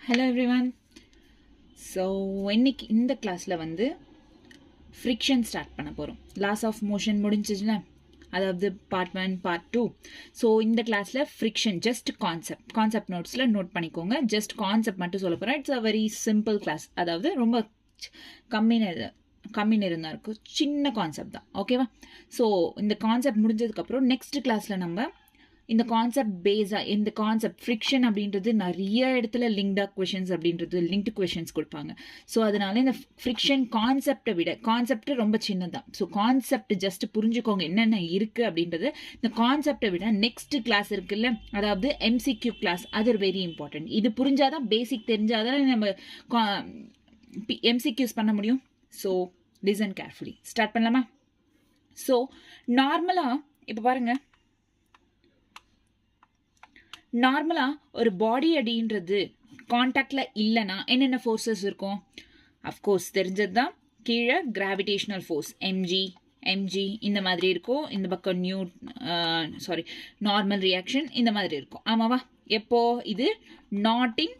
Hello everyone. So இன்னைக்கு இந்த கிளாஸ்ல வந்து ஃப்ரிக்ஷன் ஸ்டார்ட் பண்ண போகிறோம். லாஸ் ஆஃப் மோஷன் முடிஞ்சிச்சுல, அதாவது பார்ட் 1 பார்ட் 2. ஸோ இந்த கிளாஸில் ஃப்ரிக்ஷன் ஜஸ்ட் கான்செப்ட் நோட்ஸில் நோட் பண்ணிக்கோங்க. ஜஸ்ட் கான்செப்ட் மட்டும் சொல்ல போகிறேன். It's a very simple class. அதாவது ரொம்ப கம்மி நேரம் தான் இருக்கும். சின்ன கான்செப்ட் தான். ஓகேவா? ஸோ இந்த கான்செப்ட் முடிஞ்சதுக்கப்புறம் நெக்ஸ்ட் கிளாஸில் நம்ம இந்த கான்செப்ட் பேஸாக இந்த கான்செப்ட் ஃப்ரிக்ஷன் அப்படின்றது நிறைய இடத்துல லிங்க்டு கொஷின்ஸ் கொடுப்பாங்க. ஸோ அதனால இந்த ஃப்ரிக்ஷன் கான்செப்டை விட கான்செப்ட் ரொம்ப சின்னதான். ஸோ கான்செப்ட் ஜஸ்ட் புரிஞ்சுக்கோங்க என்னென்ன இருக்குது அப்படின்றது. இந்த கான்செப்டை விட நெக்ஸ்ட் கிளாஸ் இருக்குல்ல, அதாவது எம்சிக்யூ கிளாஸ், அது வெரி இம்பார்ட்டன்ட். இது புரிஞ்சாதான், பேசிக் தெரிஞ்சாதான் நம்ம எம்சிக்யூஸ் பண்ண முடியும். So listen carefully. ஸ்டார்ட் பண்ணலாமா? ஸோ நார்மலாக இப்போ பாருங்கள், நார்மலாக ஒரு பாடி அப்படின்றது காண்டாக்டில் இல்லைன்னா என்னென்ன ஃபோர்ஸஸ் இருக்கும்? அஃப்கோர்ஸ் தெரிஞ்சது தான். கீழே கிராவிடேஷனல் ஃபோர்ஸ் எம்ஜி இந்த மாதிரி இருக்கும். இந்த பக்கம் நார்மல் ரியாக்ஷன் இந்த மாதிரி இருக்கும். ஆமாவா? எப்போ இது நாட் இன்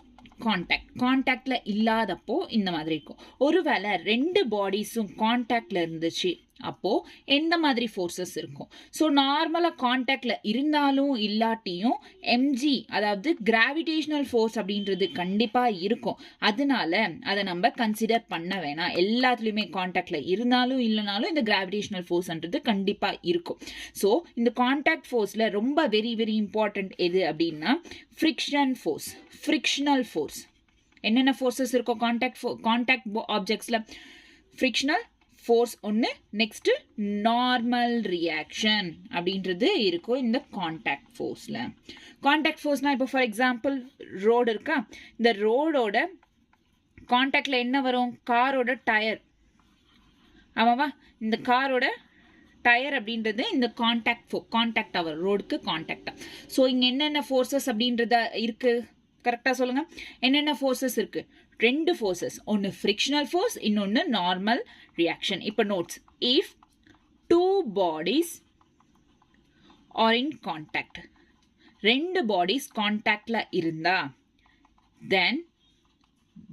காண்டாக்டில் இல்லாதப்போ இந்த மாதிரி இருக்கும். ஒருவேளை ரெண்டு பாடிஸும் காண்டாக்டில் இருந்துச்சு அப்போ எந்த மாதிரி ஃபோர்ஸஸ் இருக்கும்? ஸோ நார்மலாக காண்டாக்டில் இருந்தாலும் இல்லாட்டியும் எம்ஜி, அதாவது கிராவிடேஷனல் ஃபோர்ஸ் அப்படின்றது கண்டிப்பாக இருக்கும். அதனால அதை நம்ம கன்சிடர் பண்ண வேணாம். எல்லாத்துலேயுமே காண்டாக்டில் இருந்தாலும் இல்லைனாலும் இந்த கிராவிடேஷனல் ஃபோர்ஸ்ன்றது கண்டிப்பாக இருக்கும். ஸோ இந்த காண்டாக்ட் ஃபோர்ஸில் ரொம்ப வெரி வெரி இம்பார்ட்டன்ட் எது அப்படின்னா ஃப்ரிக்ஷனல் ஃபோர்ஸ். என்னென்ன ஃபோர்ஸஸ் இருக்கும் காண்டாக்ட் ஆப்ஜெக்ட்ஸில்? ஃப்ரிக்ஷனல் ஃபோர்ஸ் ஒன்று, நெக்ஸ்ட்டு நார்மல் ரியாக்ஷன் அப்படின்றது இருக்கும் இந்த காண்டாக்ட் ஃபோர்ஸில். காண்டாக்ட் ஃபோர்ஸ்னால் இப்போ ஃபார் எக்ஸாம்பிள் ரோடு இருக்கா, இந்த ரோடோட காண்டாக்டில் என்ன வரும்? காரோட டயர். ஆமாவா? இந்த காரோட டயர் அப்படின்றது இந்த காண்டாக்ட் அவர் ரோடுக்கு காண்டாக்டா. ஸோ இங்கே என்னென்ன ஃபோர்ஸஸ் அப்படின்றத இருக்குது? கரெக்டாக சொல்லுங்கள். என்னென்ன ஃபோர்ஸஸ் இருக்குது? ரெண்டு ஃபோர்ஸஸ், ஒன்று ஃப்ரிக்ஷனல் ஃபோர்ஸ், இன்னொன்று நார்மல் ரியாக்ஷன். இப்போ notes: if two bodies are in contact, ரெண்டு பாடிஸ் காண்டாக்டில் இருந்தா then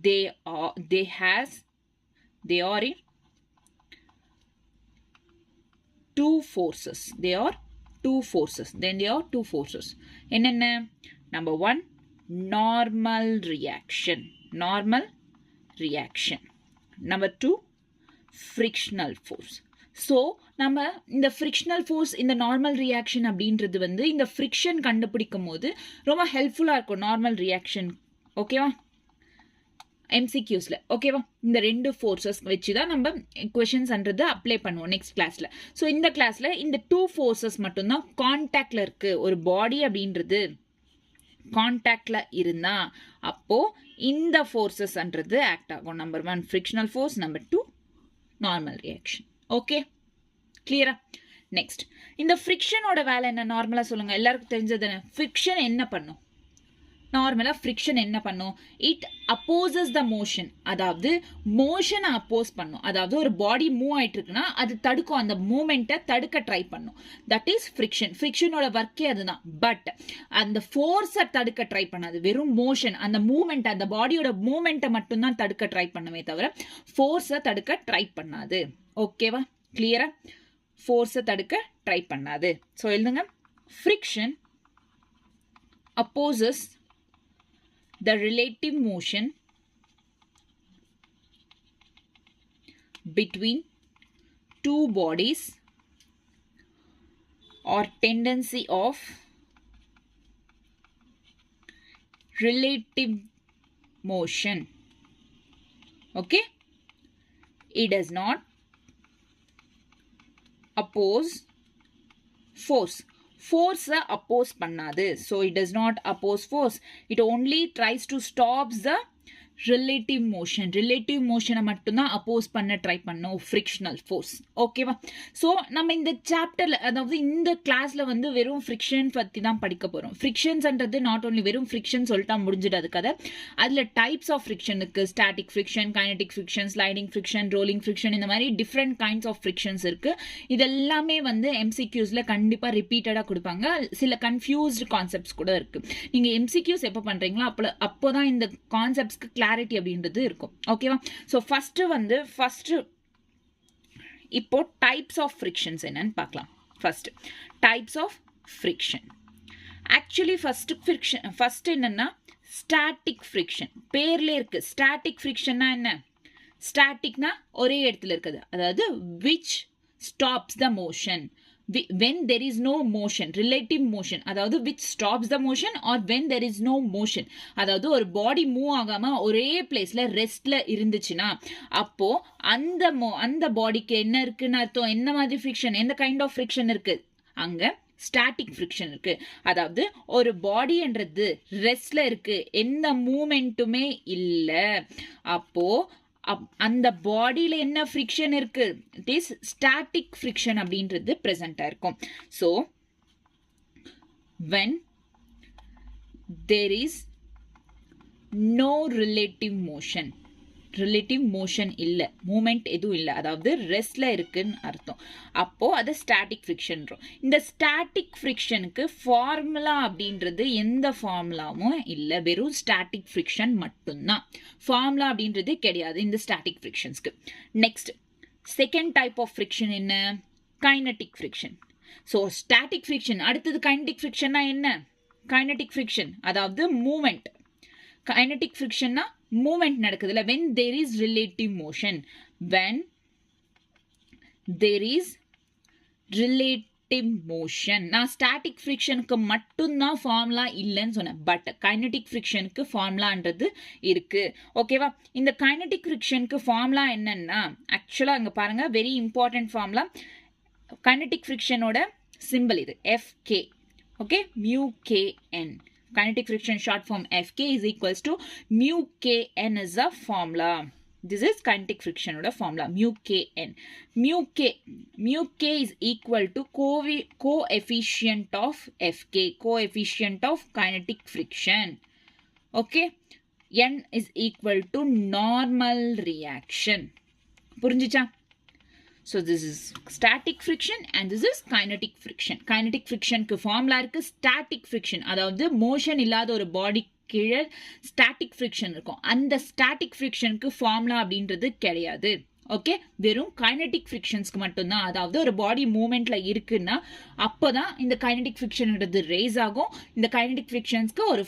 they are in two forces. Then they are two forces. என்னென்ன? Number 1, normal reaction. Number 2, frictional force. So நம்ம இந்த frictional force, இந்த normal reaction அப்படின்றது வந்து இந்த ஃப்ரிக்ஷன் கண்டுபிடிக்கும் போது ரொம்ப ஹெல்ப்ஃபுல்லாக இருக்கும். நார்மல் ரியாக்ஷன் ஓகேவா? எம்சிக்யூஸில் ஓகேவா? இந்த ரெண்டு ஃபோர்ஸஸ் வச்சு தான் நம்ம கொஷின்ஸ்ன்றது அப்ளை பண்ணுவோம் நெக்ஸ்ட் கிளாஸில். ஸோ இந்த கிளாஸில் இந்த டூ ஃபோர்ஸஸ் மட்டும்தான் காண்டாக்டில் இருக்குது. ஒரு பாடி அப்படின்றது காண்டாக்டில் இருந்தா அப்போ இந்த ஃபோர்ஸஸ்ன்றது ஆக்ட் ஆகும். Number 1 frictional force, number 2 normal reaction. Okay, கிளியரா? நெக்ஸ்ட், இந்த ஃப்ரிக்ஷனோட வேலை என்ன? நார்மலாக சொல்லுங்க, எல்லாருக்கும் தெரிஞ்சது. ஃப்ரிக்ஷன் என்ன பண்ணும்? நார்மலாக ஃப்ரிக்ஷன் என்ன பண்ணும்? It opposes the motion. அதாவது மோஷனை அப்போஸ் பண்ணும். அதாவது ஒரு பாடி மூவ் ஆகிட்டு இருக்குன்னா அது தடுக்கும், அந்த மூமெண்ட்டை தடுக்க ட்ரை பண்ணும். That is friction. ஃப்ரிக்ஷனோட ஒர்க்கே அதுதான். பட் அந்த ஃபோர்ஸை தடுக்க ட்ரை பண்ணாது. வெறும் மோஷன், அந்த மூமெண்ட், அந்த பாடியோட மூமெண்ட்டை மட்டும்தான் தடுக்க ட்ரை பண்ணுமே தவிர ஃபோர்ஸை தடுக்க ட்ரை பண்ணாது. ஓகேவா? கிளியரா? ஃபோர்ஸை தடுக்க ட்ரை பண்ணாது. ஸோ எழுதுங்க: friction opposes the relative motion between two bodies or tendency of relative motion. Okay? It does not oppose force. Force oppose பண்ணாது. So it does not oppose force. It only tries to stop the relative மோஷனை மட்டும்தான் oppose பண்ண try பண்ணோம் frictional force. ஓகேவா? So நம்ம இந்த சாப்டரில், அதாவது இந்த கிளாஸில் வந்து வெறும் ஃப்ரிக்ஷன் பற்றி தான் படிக்க போகிறோம். ஃப்ரிக்ஷன்ஸ்ன்றது நாட் ஓன்லி வெறும் ஃப்ரிக்ஷன் சொல்லிட்டா முடிஞ்சிடாது கதை. அதில் டைப்ஸ் ஆஃப் ஃப்ரிக்ஷன் இருக்குது. Static friction, kinetic friction, sliding friction, rolling friction, இந்த மாதிரி டிஃப்ரெண்ட் கைண்ட்ஸ் ஆஃப் ஃப்ரிக்ஷன்ஸ் இருக்குது. இதெல்லாமே வந்து எம்சிக்யூஸில் கண்டிப்பாக ரிப்பீட்டடாக கொடுப்பாங்க. சில கன்ஃபியூஸ்டு கான்செப்ட்ஸ் கூட இருக்குது. நீங்கள் எம்சிக்யூஸ் எப்போ பண்ணுறீங்களோ அப்போ தான் இந்த கான்செப்ட்ஸ்க்கு கிளாரிட்டி அப்படின்றது இருக்கும். ஓகேவா? ஸோ ஃபர்ஸ்ட் இப்போ டைப்ஸ் ஆஃப் ஃப்ரிக்ஷன்ஸ் என்னன்னு பார்க்கலாம். First types of friction. Actually first என்னன்னா ஸ்டாட்டிக் ஃப்ரிக்ஷன். பேர்ல இருக்கு. ஸ்டாட்டிக் ஃப்ரிக்ஷன்னா என்ன? ஸ்டாட்டிக்னா ஒரே இடத்துல இருக்குது, அதாவது which stops the motion. When there is no motion, relative motion, அதாவது which stops the motion or when there is no motion, அதாவது ஒரு பாடி மூவ் ஆகாம ஒரே பிளேஸ்ல ரெஸ்ட்ல இருந்துச்சுன்னா அப்போ அந்த பாடிக்கு என்ன இருக்குன்னு அர்த்தம்? என்ன மாதிரி ஃப்ரிக்ஷன், எந்த கைண்ட் ஆஃப் ஃப்ரிக்ஷன் இருக்கு? அங்க ஸ்டாட்டிக் ஃப்ரிக்ஷன் இருக்கு. அதாவது ஒரு பாடின்றது ரெஸ்ட்ல இருக்கு, எந்த மூமெண்ட்டுமே இல்லை, அப்போ அந்த பாடியில என்ன ஃப்ரிக்ஷன் இருக்கு? இட் இஸ் ஸ்டாட்டிக் ஃப்ரிக்ஷன் அப்படின்றது பிரசன்ட் ஆயிருக்கும். So when there is no relative motion இல்லை, மூமெண்ட் எதுவும் இல்லை, அதாவது ரெஸ்ட்ல இருக்குன்னு அர்த்தம். அப்போ அது ஸ்டாட்டிக் ஃப்ரிக்ஷன். இந்த ஸ்டாட்டிக் ஃப்ரிக்ஷனுக்கு ஃபார்முலா அப்படின்றது எந்த ஃபார்முலாவும் இல்லை, வெறும் ஸ்டாட்டிக் ஃப்ரிக்ஷன் மட்டும்தான். ஃபார்முலா அப்படின்றது கிடையாது இந்த ஸ்டாட்டிக் ஃப்ரிக்ஷன்ஸ்க்கு. Next second type of friction என்ன? Kinetic friction. So static friction அடுத்தது. கைனடிக் ஃப்ரிக்ஷன்னா என்ன? கைனடிக் ஃப்ரிக்ஷன் அதாவது மூமெண்ட். கைனடிக் ஃப்ரிக்ஷன்னா மூமெண்ட் நடக்குதுல. when there is relative motion, when there is relative motion. நான் ஸ்டாட்டிக் ஃப்ரிக்ஷனுக்கு மட்டும்தான் ஃபார்முலா இல்லைன்னு சொன்னேன், பட் கைனடிக் ஃப்ரிக்ஷனுக்கு ஃபார்முலான்றது இருக்கு. ஓகேவா? இந்த கைனடிக் ஃப்ரிக்ஷனுக்கு ஃபார்முலா என்னன்னா, ஆக்சுவலா அங்க பாருங்க, வெரி இம்பார்ட்டன்ட் ஃபார்முலா. கைனடிக் ஃப்ரிக்ஷனோட சிம்பிள் இது FK. Okay, mu Kn. Kinetic friction short form Fk is equals to mu Kn is a formula. This is kinetic friction oda formula, mu Kn. Mu K is equal to coefficient of Fk, coefficient of kinetic friction. Okay, N is equal to normal reaction. புரிஞ்சுச்சா? So this is static friction and this is kinetic friction. Kinetic friction க்கு formula இருக்கு. static friction அதாவது motion இல்லாத ஒரு பாடி கீழே static friction இருக்கும். அந்த static frictionக்கு formula அப்படின்றது கிடையாது. ஓகே, வெறும் கைனடிக் ஃப்ரிக்ஷன்ஸ்க்கு மட்டும்தான். அதாவது ஒரு பாடி மூவ்மெண்ட்ல இருக்குன்னா அப்போதான் இந்த கைனடிக் ஃப்ரிக்ஷன்ன்றது ரேஸ் ஆகும். இந்த கைனடிக் ஃப்ரிக்ஷன்ஸ்க்கு ஒரு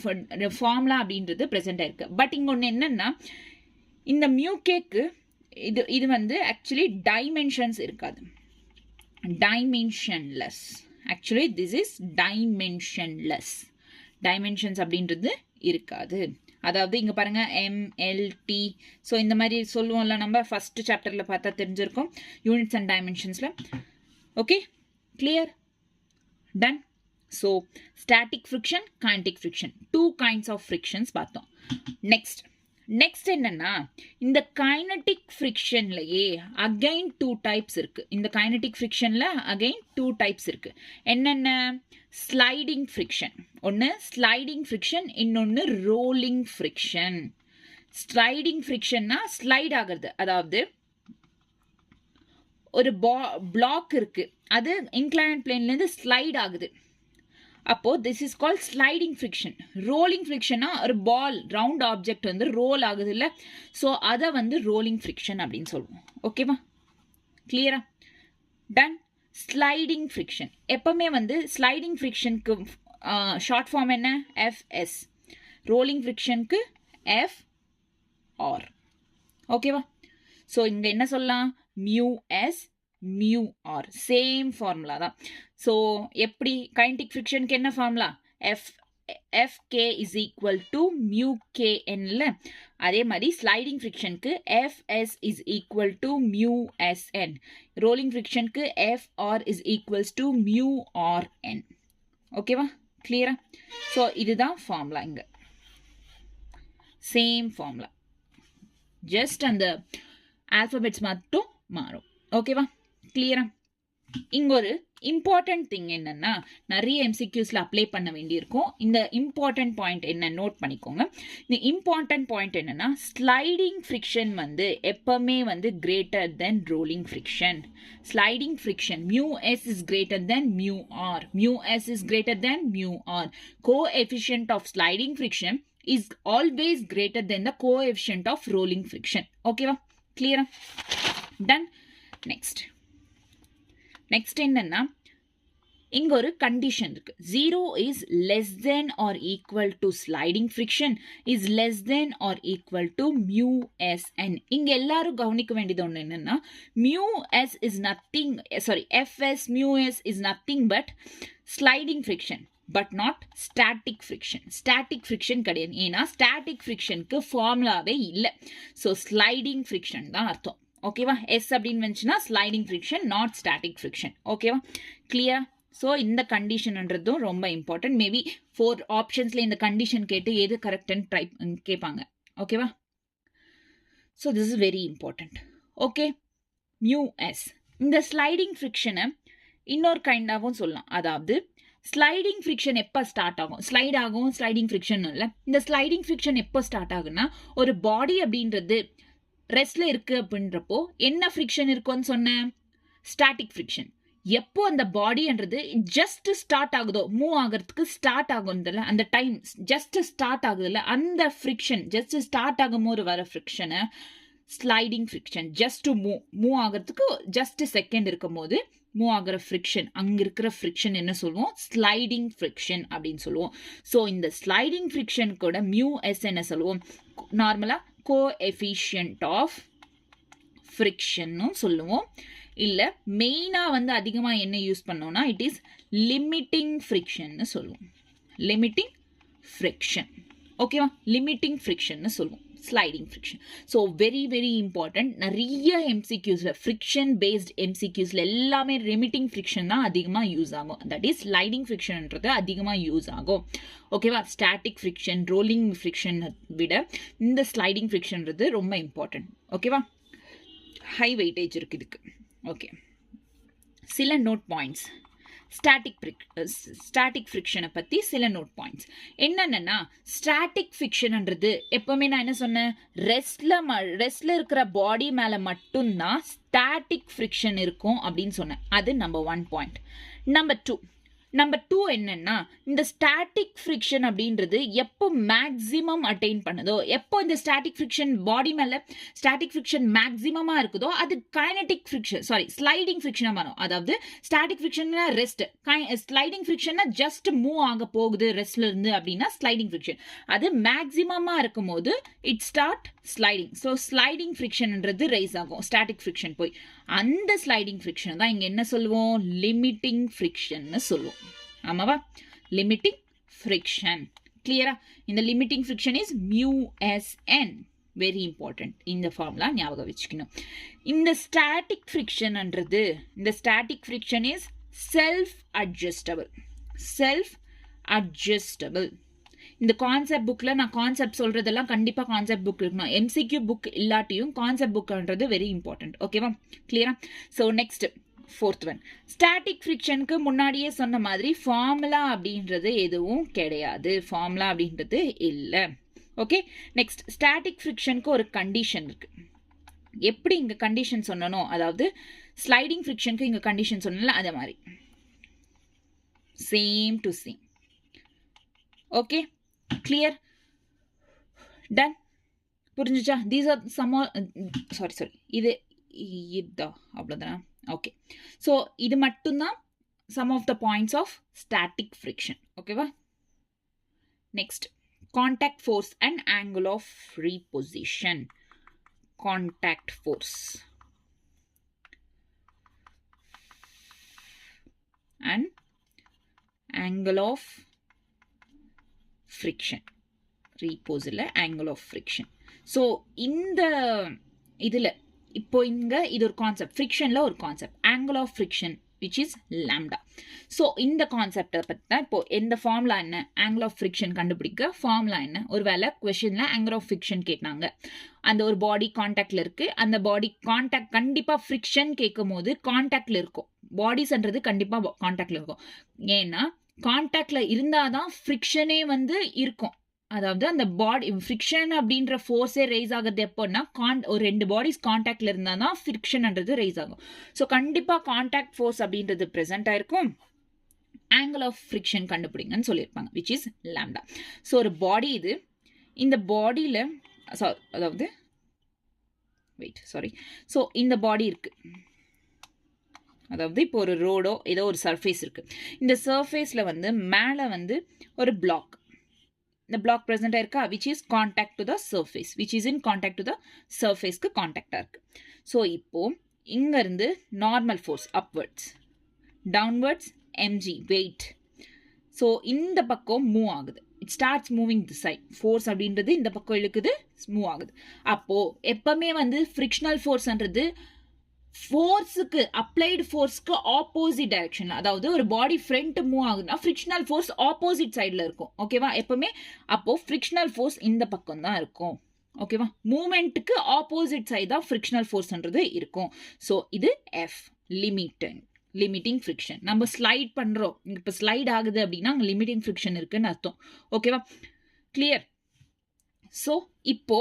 ஃபார்முலா அப்படின்றது பிரசன்ட் ஆயிருக்கு. பட் இங்க ஒன்று என்னன்னா, இந்த மியூகேக்கு இது வந்து ஆக்சுவலி டைமென்ஷன்ஸ் இருக்காது, dimensionless. Actually this is dimensionless. Dimensions அப்படின்றது இருக்காது. அதாவது இங்க பாருங்க MLT. ஸோ இந்த மாதிரி சொல்லுவோம்ல, நம்ம ஃபர்ஸ்ட் சாப்டர்ல பார்த்தா தெரிஞ்சிருக்கும் யூனிட்ஸ் அண்ட் டைமென்ஷன்ஸ்ல. Okay, clear? Done. So static friction, kinetic friction, 2 kinds of frictions பார்த்தோம். நெக்ஸ்ட் என்னன்னா, இந்த கைனடிக் ஃப்ரிக்ஷன்லயே அகைன் 2 டைப்ஸ் இருக்கு. இந்த கைனடிக் ஃப்ரிக்ஷன்ல அகைன் 2 டைப்ஸ் இருக்கு. என்னென்ன? Sliding friction. ஒன்று ஸ்லைடிங் ஃப்ரிக்ஷன், இன்னொன்று ரோலிங் ஃப்ரிக்ஷன். ஸ்லைடிங் ஃப்ரிக்ஷன்னா ஸ்லைட் ஆகிறது, அதாவது ஒரு பிளாக் இருக்கு, அது இன்க்ளைன்ட் பிளேன்லேருந்து ஸ்லைட் ஆகுது. அப்போ this is call sliding friction. Rolling ஃப்ரிக்ஷனா ஒரு பால், ரவுண்ட் ஆப்ஜெக்ட் வந்து ரோல் ஆகுது இல்லை, ஸோ அதை வந்து ரோலிங் ஃப்ரிக்ஷன் அப்படின்னு சொல்லுவோம். ஓகேவா? கிளியரா? டன். ஸ்லைடிங் ஃப்ரிக்ஷன் எப்பவுமே வந்து ஸ்லைடிங் ஃப்ரிக்ஷனுக்கு ஷார்ட் ஃபார்ம் என்ன? FS. ரோலிங் ஃப்ரிக்ஷனுக்கு FR. ஓகேவா? ஸோ இங்கே என்ன சொல்லலாம்? μS μR, சேம் ஃபார்முலா தான். ஸோ எப்படி கைனடிக் ஃப்ரிக்ஷனுக்கு என்ன formula? Fk is equal to mu Kn. அதே மாதிரி ஸ்லைடிங் ஃப்ரிக்ஷனுக்கு Fs is equal to mu Sn. Rolling ஃப்ரிக்ஷனுக்கு Fr is equals to mu Rn. ஓகேவா? கிளியரா? ஸோ இதுதான் ஃபார்முலா. இங்க சேம் ஃபார்முலா. ஜஸ்ட் அந்த ஆல்ஃபபெட்ஸ் மட்டும் மாறும். ஓகேவா? கிளியரா? இங்க ஒரு இம்பார்ட்டன்ட் திங் என்னன்னா, நிறைய எம்சிக்யூஸ்ல அப்ளை பண்ண வேண்டியிருக்கும். இந்த இம்பார்ட்டன்ட் பாயிண்ட் என்ன நோட் பண்ணிக்கோங்க. இந்த இம்பார்ட்டன்ட் பாயிண்ட் என்னன்னா, ஸ்லைடிங் ஃப்ரிக்ஷன் வந்து எப்பவுமே வந்து greater than rolling friction. Sliding friction mu s is greater than mu r. Mu s is greater than mu r. Coefficient of sliding friction is always greater than the coefficient of rolling friction. ஓகேவா? கிளியரா? Ton. Next என்னன்னா, இங்க ஒரு condition இருக்கு. 0 is less than or equal to sliding friction is less than or equal to mu s n. இங்க எல்லாரும் கவனிக்க வேண்டியது ஒன்று என்னன்னா, mu s is nothing, sorry, fs mu s is nothing but sliding friction but not static friction. Static friction கிடையாது. ஏன்னா static ஃப்ரிக்ஷனுக்கு ஃபார்முலாவே இல்லை. So sliding friction தான் அர்த்தம். ஓகேவா? எஸ் அப்படின்னு வந்துச்சுன்னா sliding friction, not static friction. ஓகேவா? கிளியர்? ஸோ இந்த கண்டிஷன்ன்றதும் ரொம்ப இம்பார்ட்டன்ட். மேபி 4 ஆப்ஷன்ஸ்ல இந்த கண்டிஷன் கேட்டு எது கரெக்ட்னு ட்ரை கேட்பாங்க. ஓகேவா? So this is very important. Okay, mu S. இந்த ஸ்லைடிங் ஃப்ரிக்ஷனை இன்னொரு கைண்டாகவும் சொல்லலாம். அதாவது ஸ்லைடிங் ஃப்ரிக்ஷன் எப்போ ஸ்டார்ட் ஆகும்? ஸ்லைட் ஆகும், ஸ்லைடிங் ஃப்ரிக்ஷன் இல்லை. இந்த ஸ்லைடிங் ஃப்ரிக்ஷன் எப்போ ஸ்டார்ட் ஆகுன்னா, ஒரு பாடி அப்படின்றது ரெஸ்ட்ல இருக்கு அப்படின்றப்போ என்ன ஃப்ரிக்ஷன் இருக்கும்னு சொன்னேன்? Static friction. எப்போ அந்த பாடின்றது ஜஸ்ட் ஸ்டார்ட் ஆகுதோ, மூவ் ஆகிறதுக்கு ஸ்டார்ட் ஆகுதுல்ல, அந்த டைம் ஜஸ்ட் ஸ்டார்ட் ஆகுதுல்ல, அந்த ஃப்ரிக்ஷன் ஜஸ்ட் ஸ்டார்ட் ஆகும் போது வர ஃப்ரிக்ஷனை sliding friction. Just to move ஆகிறதுக்கு ஜஸ்ட் செகண்ட் இருக்கும் போது மூவ் ஆகிற ஃப்ரிக்ஷன், அங்கே இருக்கிற ஃப்ரிக்ஷன் என்ன சொல்லுவோம்? ஸ்லைடிங் ஃப்ரிக்ஷன் அப்படின்னு சொல்லுவோம். ஸோ இந்த ஸ்லைடிங் ஃப்ரிக்ஷன் கூட மியூ எஸ் என்ன சொல்லுவோம்? நார்மலாக கோஎஃபிஷியன்ட் ஆஃப் ஃப்ரிக்ஷன்னு சொல்லுவோம். இல்லை மெயினாக வந்து அதிகமாக என்ன யூஸ் பண்ணோம்னா, இட் இஸ் லிமிட்டிங் ஃப்ரிக்ஷன்னு சொல்லுவோம். Limiting friction. ஓகேவா? லிமிட்டிங் ஃப்ரிக்ஷன்னு சொல்லுவோம், sliding friction. So very very important. நிறைய எம்சிக்யூஸில் ஃப்ரிக்ஷன் பேஸ்ட் எம்சிக்யூஸில் எல்லாமே லிமிட்டிங் ஃப்ரிக்ஷன் தான் அதிகமாக யூஸ் ஆகும். தட் இஸ் ஸ்லைடிங் ஃப்ரிக்ஷன்ன்றது அதிகமாக யூஸ் ஆகும். ஓகேவா? ஸ்டாட்டிக் ஃப்ரிக்ஷன், ரோலிங் ஃப்ரிக்ஷன் விட இந்த ஸ்லைடிங் ஃப்ரிக்ஷன்றது ரொம்ப இம்பார்ட்டன்ட். ஓகேவா? ஹை வெயிட்டேஜ் இருக்கு இதுக்கு. ஓகே, சில நோட் பாயிண்ட்ஸ். ஸ்டாட்டிக் ஃப்ரிக்ஷனை பற்றி சில நோட் பாயிண்ட்ஸ் என்னென்னா, ஸ்டாட்டிக் ஃப்ரிக்ஷன்ன்றது எப்போவுமே நான் என்ன சொன்னேன்? ரெஸ்ட்ல இருக்கிற பாடி மேலே மட்டும்தான் ஸ்டாட்டிக் ஃப்ரிக்ஷன் இருக்கும் அப்படின்னு சொன்னேன். அது நம்பர் 1 பாயிண்ட். நம்பர் டூ என்னன்னா, இந்த ஸ்டாட்டிக் ஃப்ரிக்ஷன் அப்படின்றது எப்போ மேக்ஸிமம் அட்டைன் பண்ணுதோ, எப்போ இந்த ஸ்டாட்டிக் ஃப்ரிக்ஷன் பாடி மேலே ஸ்டாட்டிக் ஃப்ரிக்ஷன் மேக்ஸிமமாக இருக்குதோ, அது கைனடிக் ஃப்ரிக்ஷன், சாரி ஸ்லைடிங் ஃப்ரிக்ஷனாக மாறும். அதாவது ஸ்டாட்டிக் ஃப்ரிக்ஷன்னா ரெஸ்ட், ஸ்லைடிங் ஃப்ரிக்ஷன்னா ஜஸ்ட் மூவ் ஆக போகுது ரெஸ்ட்ல இருந்து அப்படின்னா ஸ்லைடிங் ஃப்ரிக்ஷன். அது மேக்ஸிமமாக இருக்கும் போது it start sliding. So sliding ஃப்ரிக்ஷன்ன்றது ரைஸ் ஆகும், ஸ்டாட்டிக் ஃப்ரிக்ஷன் போய். அந்த ஸ்லைடிங் ஃப்ரிக்ஷன் தான் இங்கே என்ன சொல்லுவோம்? லிமிட்டிங் ஃப்ரிக்ஷன்னு சொல்லுவோம். ஆமாவா? Limiting friction. கிளியரா? இந்த limiting friction is mu S N. Very important. இந்த ஃபார்முலா ஞாபகம் வச்சுக்கணும். இந்த ஸ்டாட்டிக் ஃப்ரிக்ஷன்ன்றது, இந்த static friction is self adjustable. Self adjustable. இந்த கான்செப்ட் புக்கில் நான் கான்செப்ட் சொல்கிறதெல்லாம் கண்டிப்பாக கான்செப்ட் புக் இருக்கணும். எம்சிக்யூ புக் இல்லாட்டியும் கான்செப்ட் புக்ன்றது வெரி இம்பார்ட்டன்ட். ஓகேவா? கிளியரா? ஸோ நெக்ஸ்ட் 4th ஒன், ஸ்டாட்டிக் ஃப்ரிக்ஷனுக்கு முன்னாடியே சொன்ன மாதிரி ஃபார்முலா அப்படின்றது எதுவும் கிடையாது. ஃபார்முலா அப்படின்றது இல்லை. ஓகே, நெக்ஸ்ட் ஸ்டாட்டிக் ஃப்ரிக்ஷனுக்கு ஒரு கண்டிஷன் இருக்கு. எப்படி இங்கே கண்டிஷன் சொன்னனோ, அதாவது ஸ்லைடிங் ஃப்ரிக்ஷனுக்கு இங்கே கண்டிஷன் சொன்னல, அதே மாதிரி same to same. Okay, clear? Done? புரிஞ்சுச்சா? தீஸ் ஆர் சம், சாரி இதுதான், அவ்வளோதானா? ஓகே, ஸோ இது மட்டும்தான் some of the points of static friction. ஓகேவா? Next, contact force and angle of reposition. Contact force and angle of friction. ரீபோஸில் angle of friction. So இந்த இதில் இப்போ இங்கே இது ஒரு கான்செப்ட், ஃப்ரிக்ஷனில் ஒரு concept. Angle of friction which is lambda. So இந்த கான்செப்டை பற்றி தான் இப்போ எந்த ஃபார்முலா என்ன, ஆங்கிள் ஆஃப் ஃப்ரிக்ஷன் கண்டுபிடிக்க ஃபார்முலா என்ன. ஒரு வேளை கொஸ்டின்ல ஆங்கிள் ஆஃப் ஃப்ரிக்ஷன் கேட்டாங்க, அந்த ஒரு பாடி கான்டாக்ட்ல இருக்கு, அந்த பாடி கான்டாக்ட் கண்டிப்பா ஃப்ரிக்ஷன் கேட்கும் போது கான்டாக்ட்ல இருக்கும், பாடிஸ்ன்றது கண்டிப்பா கான்டாக்ட்ல இருக்கும். ஏன்னா கான்டாக்ட்ல இருந்தாதான் ஃப்ரிக்ஷனே வந்து இருக்கும். அதாவது அந்த பாடி ஃப்ரிக்ஷன் அப்படின்ற ஃபோர்ஸே ரைஸ் ஆகுது எப்போன்னா ஒரு ரெண்டு பாடிஸ் கான்டாக்ட்ல இருந்தால் தான் ஃப்ரிக்ஷன்ன்றது ரைஸ் ஆகும். ஸோ கண்டிப்பாக கான்டாக்ட் ஃபோர்ஸ் அப்படின்றது ப்ரெசென்ட் ஆயிருக்கும். ஆங்கிள் ஆஃப் ஃப்ரிக்ஷன் கண்டுபிடிங்கன்னு சொல்லியிருப்பாங்க, விச் இஸ் லாம்டா. ஸோ ஒரு பாடி இது, இந்த பாடியில் அதாவது ஸோ இந்த பாடி இருக்கு, அதாவது இப்போ ஒரு ரோடோ ஏதோ ஒரு சர்ஃபேஸ் இருக்கு. இந்த சர்ஃபேஸில் வந்து மேலே வந்து ஒரு பிளாக், the block present இருக்கா, which is contact to the surface, which is in contact to the surface க்கு contact இருக்கு. so இப்போ இங்க இருந்து normal force upwards, downwards mg weight, so இந்த பக்கம் மூவ் ஆகுது, it starts moving this side, force அப்படின்றது இந்த பக்கம் இழுக்குது, மூவ் ஆகுது. அப்போ எப்பவுமே வந்து frictional forceன்றது ஃபோர்ஸுக்கு அப்ளைடு ஃபோர்ஸ்க்கு ஆப்போசிட் டைரக்ஷன்ல, அதாவது ஒரு பாடி ஃப்ரண்ட் மூவ் ஆகுதுன்னா ஃப்ரிக்ஷனல் ஃபோர்ஸ் ஆப்போசிட் சைடில் இருக்கும். ஓகேவா, எப்பவுமே அப்போ ஃப்ரிக்ஷனல் ஃபோர்ஸ் இந்த பக்கம் தான் இருக்கும். ஓகேவா, மூமெண்ட்டுக்கு ஆப்போசிட் சைடு தான் ஃப்ரிக்ஷனல் ஃபோர்ஸ்ன்றது இருக்கும். ஸோ இது எஃப் லிமிட்டிங் ஃப்ரிக்ஷன். நம்ம ஸ்லைட் பண்ணுறோம், இப்போ ஸ்லைட் ஆகுது அப்படின்னா அங்கே லிமிட்டிங் ஃப்ரிக்ஷன் இருக்குன்னு அர்த்தம். ஓகேவா, கிளியர். ஸோ இப்போ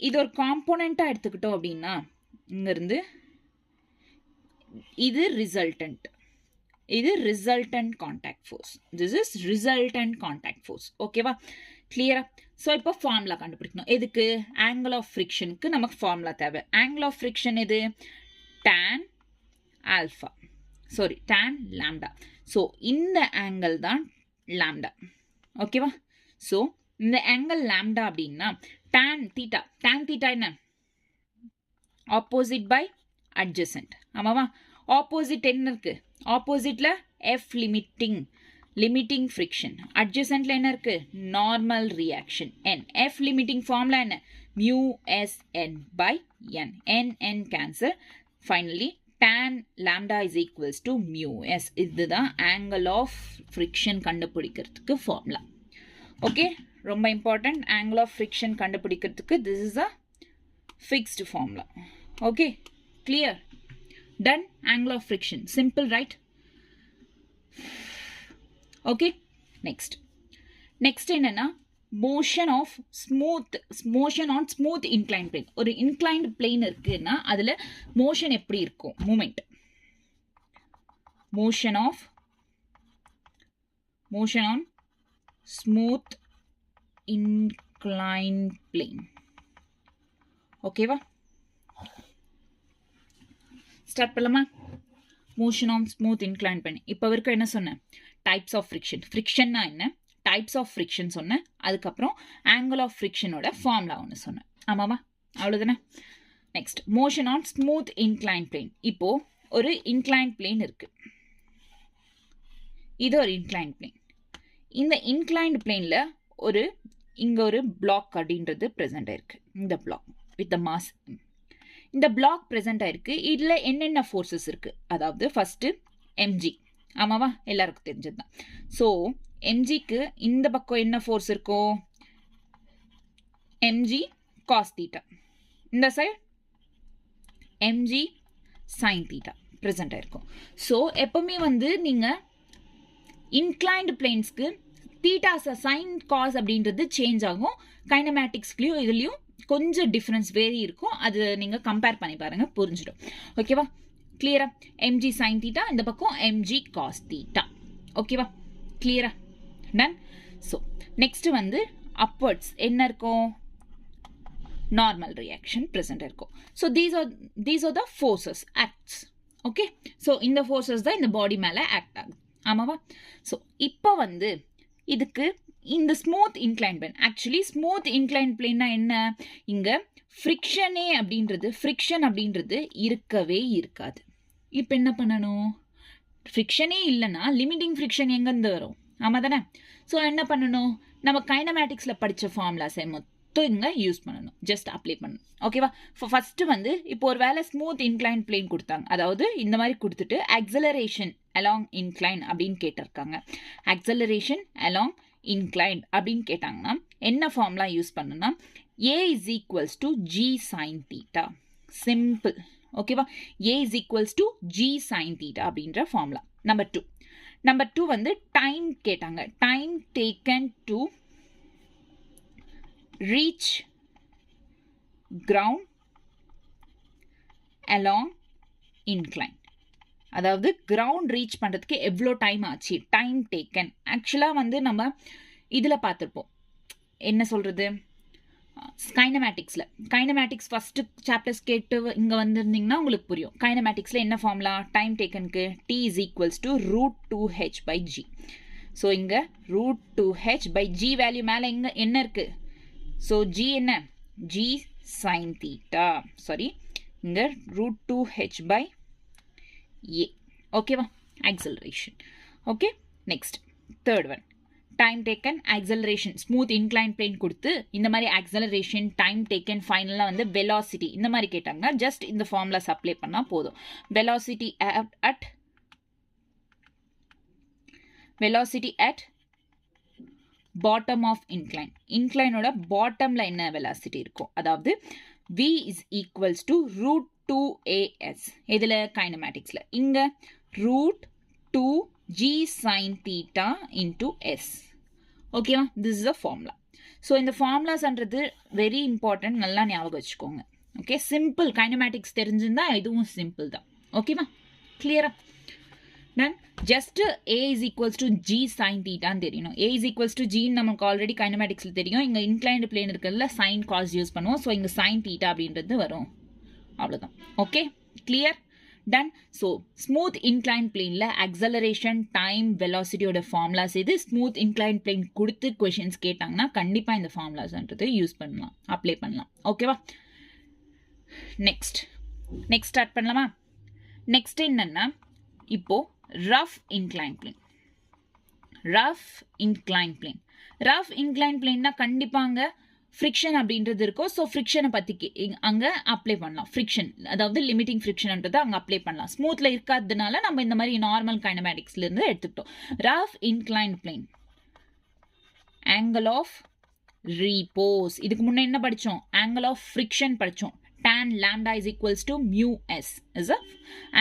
இது ஒரு காம்போனண்ட்டாக எடுத்துக்கிட்டோம் அப்படின்னா இங்கேருந்து இது ரிசல்டன்ட், இது resultant contact force, this is resultant contact force. ஓகேவா, கிளியரா. ஸோ இப்போ ஃபார்முலா கண்டுபிடிக்கணும். எதுக்கு, ஆங்கிள் ஆஃப் ஃப்ரிக்ஷனுக்கு நமக்கு ஃபார்முலா தேவை. ஆங்கிள் ஆஃப் ஃப்ரிக்ஷன் எது, tan lambda. ஸோ இந்த ஆங்கிள் தான் லாம்டா. ஓகேவா, ஸோ இந்த ஆங்கிள் லாம்டா அப்படின்னா tan theta என்ன, ஆப்போசிட் பை adjacent. ஆமாவா, ஆப்போசிட் என்ன இருக்கு, ஆப்போசிட்ல எஃப் லிமிட்டிங் ஃப்ரிக்ஷன், அட்ஜசன்ட்ல என்ன இருக்கு, normal reaction n. F limiting formula என்ன, mu S N by N, n cancel, finally tan lambda is equals to mu s. இதுதான் ஆங்கிள் ஆஃப் ஃப்ரிக்ஷன் கண்டுபிடிக்கிறதுக்கு ஃபார்முலா. ஓகே, ரொம்ப இம்பார்ட்டன்ட். ஆங்கிள் ஆஃப் ஃப்ரிக்ஷன் கண்டுபிடிக்கிறதுக்கு this is a fixed formula. Okay, clear, done. Angle of friction, simple, right? Okay, next என்னன்னா motion on smooth inclined plane. ஒரு inclined plane இருக்குன்னா அதுல motion எப்படி இருக்கும், motion on smooth inclined plane. ஓகேவா, start பண்ணலாமா. Motion on smooth incline பண்ணி இப்போ வரைக்கும் என்ன சொன்னேன், டைப்ஸ் ஆஃப் ஃப்ரிக்ஷன், ஃப்ரிக்ஷன்னா என்ன, டைப்ஸ் ஆஃப் ஃப்ரிக்ஷன் சொன்னேன், அதுக்கப்புறம் ஆங்கிள் ஆஃப் ஃப்ரிக்ஷனோட ஃபார்முலா ஒன்று சொன்னேன். ஆமாவா, அவ்வளோதானே. Next motion on smooth incline plane. இப்போ ஒரு இன்க்ளைன் பிளேன் இருக்கு, இது ஒரு இன்க்ளைன் பிளேன். இந்த இன்க்ளைன்டு பிளேனில் இங்கே ஒரு பிளாக் அப்படின்றது ப்ரெசென்ட் ஆயிருக்கு, இந்த பிளாக் வித் த மாஸ். இந்த பிளாக் ப்ரெசென்ட் ஆயிருக்கு, இதில் என்னென்ன ஃபோர்ஸஸ் இருக்குது, அதாவது ஃபஸ்ட்டு எம்ஜி. ஆமாவா, எல்லாருக்கும் தெரிஞ்சது தான். ஸோ எம்ஜிக்கு இந்த பக்கம் என்ன ஃபோர்ஸ் இருக்கும், எம்ஜி காஸ் தீட்டா, இந்த side MG sine theta present ஆயிருக்கும். ஸோ எப்பவுமே வந்து நீங்கள் இன்க்ளைன்டு பிளேன்ஸ்க்கு தீட்டா சைன் காஸ் அப்படின்றது சேஞ்ச் ஆகும். கைனமேட்டிக்ஸ்லையும் இதுலேயும் கொஞ்சம் டிஃப்ரென்ஸ் வேரி இருக்கும், அது நீங்கள் கம்பேர் பண்ணி பாருங்கள், புரிஞ்சிடும். ஓகேவா, கிளியரா. எம்ஜி சைன் தீட்டா, இந்த பக்கம் எம்ஜி காஸ் தீட்டா. ஓகேவா, கிளியரா, டன். ஸோ நெக்ஸ்ட் வந்து அப்வர்ட்ஸ் என்ன இருக்கும், நார்மல் ரியாக்ஷன் ப்ரெசென்ட் இருக்கும். So these are the forces acts. Okay, so இந்த ஃபோர்ஸஸ் தான் இந்த பாடி மேலே ஆக்ட் ஆகுது. ஆமாவா. ஸோ இப்போ வந்து இதுக்கு இந்த smooth incline plane, actually smooth incline பிளேன்னா என்ன, இங்கே ஃப்ரிக்ஷன் அப்படின்றது இருக்கவே இருக்காது. இப்போ என்ன பண்ணணும், ஃப்ரிக்ஷனே இல்லைன்னா லிமிட்டிங் ஃப்ரிக்ஷன் எங்கேருந்து வரும், ஆமாம் தானே. ஸோ என்ன பண்ணணும், நம்ம கைனமேட்டிக்ஸில் படித்த ஃபார்முலாஸை இங்கே யூஸ் பண்ணணும், ஜஸ்ட் அப்ளை பண்ணணும். ஓகேவா? ஃபர்ஸ்ட் வந்து இப்போ ஒரு வேலை ஸ்மூத் இன்க்ளைன் பிளேன் கொடுத்தாங்க, அதாவது இந்த மாதிரி கொடுத்துட்டு ஆக்சலரேஷன் அலாங் இன்க்ளைன் அப்படின்னு கேட்டிருக்காங்க. ஆக்சலரேஷன் அலாங் இன்க்ளைன் அப்படின்னு கேட்டாங்கன்னா என்ன ஃபார்ம்லாம் யூஸ் பண்ணணும்னா A is equals to G sin theta. Simple. ஓகேவா? A is equals to G sin theta அப்படின்ற ஃபார்முலா. நம்பர் டூ வந்து டைம் கேட்டாங்க. Time taken to reach ground along incline. அதாவது கிரவுண்ட் ரீச் பண்ணுறதுக்கு எவ்வளோ டைம் ஆச்சு, டைம் டேக்கன். ஆக்சுவலாக வந்து நம்ம இதில் பார்த்துருப்போம், என்ன சொல்கிறது, கைனமேட்டிக்ஸ் ஃபஸ்ட்டு சாப்டர்ஸ் கேட்டு இங்கே வந்திருந்தீங்கன்னா உங்களுக்கு புரியும். கைனமேட்டிக்ஸில் என்ன ஃபார்முலா டைம் டேக்கனுக்கு? T is equals to √2h by g. So இங்கே √2h by g வேல்யூ மேலே இங்கே என்ன இருக்குது? ஸோ g என்ன? g sin theta. சாரி, இங்கே √2h by a. ஓகேவா? Acceleration. Okay, next third one time taken, acceleration. Smooth incline plane கொடுத்து இந்த மாதிரி ஆக்சலரேஷன், டைம் டேக்கன், ஃபைனலாக வந்து வெலாசிட்டி இந்த மாதிரி கேட்டாங்க. ஜஸ்ட் இந்த ஃபார்முலாஸ் அப்ளை பண்ணால் போதும். Velocity at bottom of incline. இன்க்ளைனோட பாட்டமில் என்ன வெலாசிட்டி இருக்கும், அதாவது v is equals to √2as. இதில் கைனமேட்டிக்ஸில் இங்கே √2g sin theta into s. ஓகேவா? This is a formula. So இந்த ஃபார்முலாஸ்ன்றது வெரி இம்பார்ட்டன்ட், நல்லா ஞாபகம் வச்சுக்கோங்க. Okay, simple. கைனமேட்டிக்ஸ் தெரிஞ்சிருந்தா இதுவும் சிம்பிள் தான். ஓகேவா? கிளியரா? தென் just A is equals to G sin theta தெரியணும். A is equals to G நமக்கு ஆல்ரெடி கைனமேட்டிக்ஸில் தெரியும். இங்கே இன்க்ளைன்டு பிளேன் இருக்கிறதுல சைன் காஸ் யூஸ் பண்ணுவோம். ஸோ இங்கே சைன் தீட்டா அப்படின்றது வரும். அவ்வளோதான். Okay, clear? Done. So smooth incline பிளேனில் ஆக்சலரேஷன், டைம், வெலாசிட்டியோட ஃபார்முலாஸ் இது. ஸ்மூத் இன்க்ளைன் பிளேன் கொடுத்து கொஷின்ஸ் கேட்டாங்கன்னா கண்டிப்பாக இந்த ஃபார்முலாஸ்ன்றது யூஸ் பண்ணலாம், அப்ளை பண்ணலாம். ஓகேவா? நெக்ஸ்ட் ஸ்டார்ட் பண்ணலாமா? நெக்ஸ்ட் என்னன்னா இப்போ rough incline plane. Rough incline பிளேன்னா கண்டிப்பாங்க ஃப்ரிக்ஷன் அப்படின்றது இருக்கும். ஸோ ஃப்ரிக்ஷனை பற்றி அங்கே அப்ளை பண்ணலாம். ஃப்ரிக்ஷன், அதாவது லிமிட்டிங் ஃப்ரிக்ஷன்ன்றதை அங்கே அப்ளை பண்ணலாம். ஸ்மூத்தில் இருக்காததுனால நம்ம இந்த மாதிரி நார்மல் கைனமேட்டிக்ஸ்லேருந்து எடுத்துக்கிட்டோம். Rough incline plane, angle of repose. இதுக்கு முன்னே என்ன படித்தோம்? ஆங்கிள் ஆஃப் ஃப்ரிக்ஷன் படித்தோம். tan lambda is equals to mu s is a